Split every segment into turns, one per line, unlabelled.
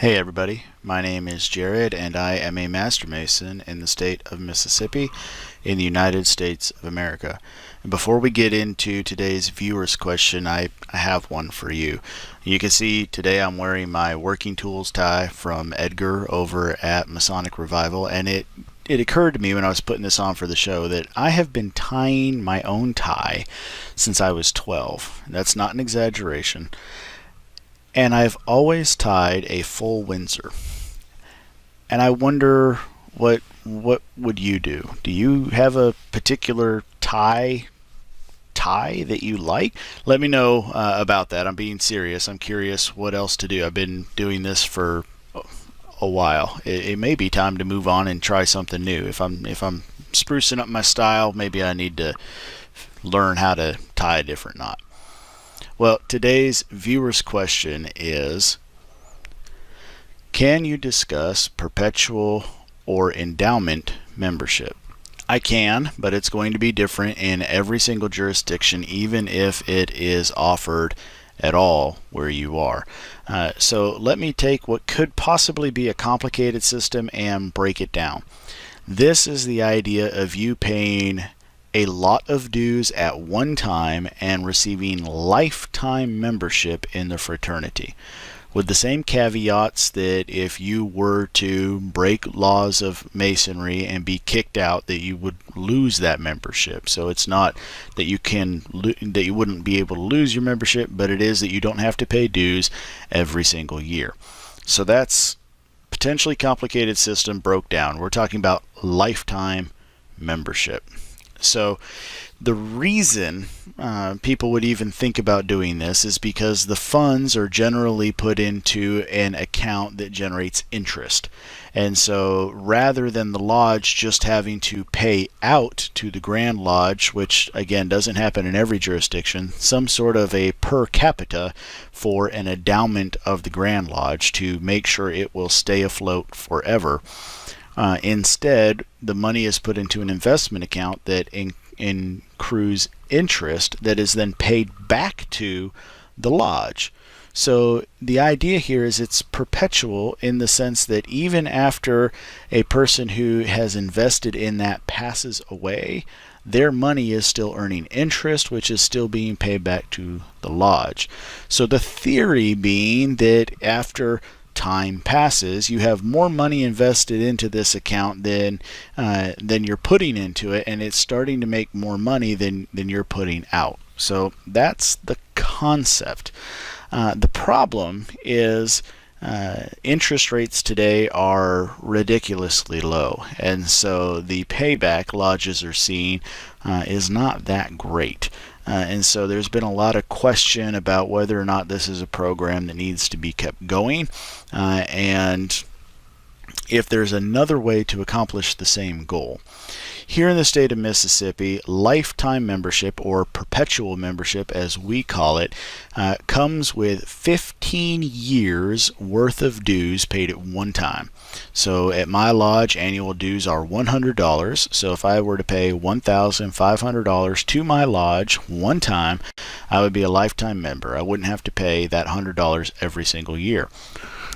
Hey everybody, my name is Jared and I am a Master Mason in the state of Mississippi in the United States of America. And before we get into today's viewer's question, I have one for you. You can see today I'm wearing my working tools tie from Edgar over at Masonic Revival, and it occurred to me when I was putting this on for the show that I have been tying my own tie since I was 12. That's not an exaggeration. And I've always tied a full Windsor. And I wonder what would you do? Do you have a particular tie that you like? Let me know about that. I'm being serious. I'm curious what else to do. I've been doing this for a while. It may be time to move on and try something new. If I'm sprucing up my style, maybe I need to learn how to tie a different knot. Well, today's viewer's question is, can you discuss perpetual or endowment membership? I can, but it's going to be different in every single jurisdiction, even if it is offered at all where you are. So let me take what could possibly be a complicated system and break it down. This is the idea of you paying a lot of dues at one time and receiving lifetime membership in the fraternity, with the same caveats that if you were to break laws of masonry and be kicked out, that you would lose that membership. So it's not that you wouldn't be able to lose your membership, but it is that you don't have to pay dues every single year. So that's potentially complicated system broke down. We're talking about lifetime membership. So the reason people would even think about doing this is because the funds are generally put into an account that generates interest. And so rather than the lodge just having to pay out to the Grand Lodge, which again doesn't happen in every jurisdiction, some sort of a per capita for an endowment of the Grand Lodge to make sure it will stay afloat forever. Instead, the money is put into an investment account that accrues interest that is then paid back to the lodge. So the idea here is it's perpetual in the sense that even after a person who has invested in that passes away, their money is still earning interest, which is still being paid back to the lodge. So the theory being that after time passes, you have more money invested into this account than you're putting into it, and it's starting to make more money than you're putting out. So that's the concept. The problem is interest rates today are ridiculously low, and so the payback lodges are seeing is not that great. And so there's been a lot of question about whether or not this is a program that needs to be kept going, and if there's another way to accomplish the same goal. Here in the state of Mississippi, lifetime membership, or perpetual membership as we call it, comes with 15 years worth of dues paid at one time. So at my lodge, annual dues are $100. So if I were to pay $1,500 to my lodge one time, I would be a lifetime member. I wouldn't have to pay that $100 every single year.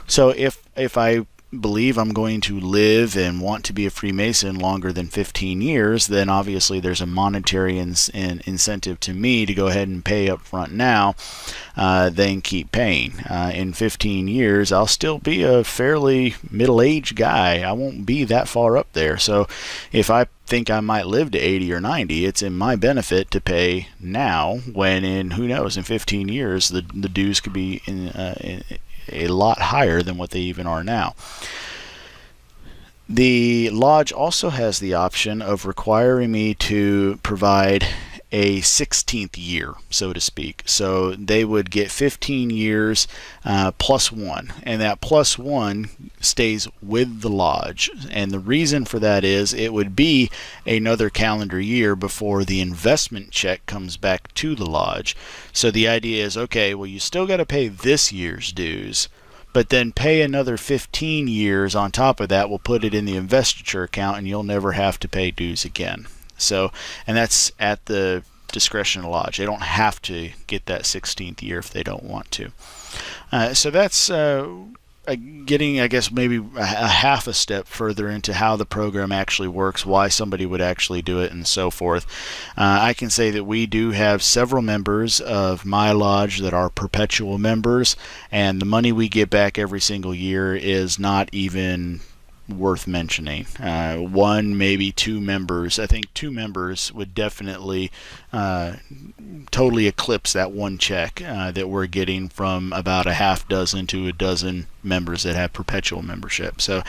So if I believe I'm going to live and want to be a Freemason longer than 15 years, then obviously there's a monetary incentive to me to go ahead and pay up front now, then keep paying. In 15 years, I'll still be a fairly middle-aged guy. I won't be that far up there. So if I think I might live to 80 or 90, it's in my benefit to pay now, when in, who knows, in 15 years, the dues could be a lot higher than what they even are now. The lodge also has the option of requiring me to provide a 16th year, so to speak. So they would get 15 years plus one, and that plus one stays with the lodge. And the reason for that is it would be another calendar year before the investment check comes back to the lodge. So the idea is, okay, well, you still got to pay this year's dues, but then pay another 15 years on top of that. We'll put it in the investiture account, and you'll never have to pay dues again. So, and that's at the discretion of the lodge. They don't have to get that 16th year if they don't want to. So that's getting, I guess, maybe a half a step further into how the program actually works, why somebody would actually do it, and so forth, I can say that we do have several members of my lodge that are perpetual members, and the money we get back every single year is not even worth mentioning. One, maybe two members. I think two members would definitely totally eclipse that one check that we're getting from about a half dozen to a dozen members that have perpetual membership. So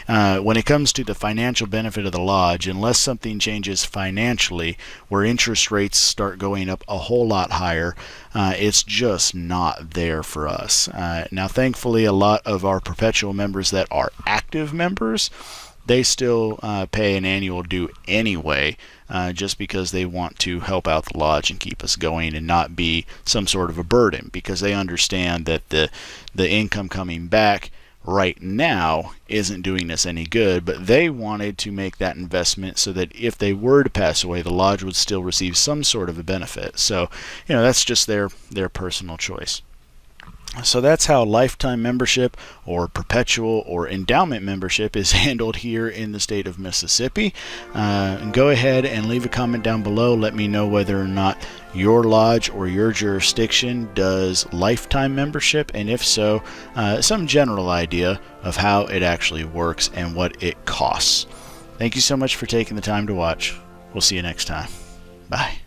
when it comes to the financial benefit of the lodge, unless something changes financially where interest rates start going up a whole lot higher, it's just not there for us. Now, thankfully, a lot of our perpetual members that are active members, they still pay an annual due anyway, just because they want to help out the lodge and keep us going and not be some sort of a burden, because they understand that the income coming back right now isn't doing us any good, but they wanted to make that investment so that if they were to pass away, the lodge would still receive some sort of a benefit. So, that's just their personal choice. So that's how lifetime membership or perpetual or endowment membership is handled here in the state of Mississippi. And go ahead and leave a comment down below. Let me know whether or not your lodge or your jurisdiction does lifetime membership, and if so, some general idea of how it actually works and what it costs. Thank you so much for taking the time to watch. We'll see you next time. Bye.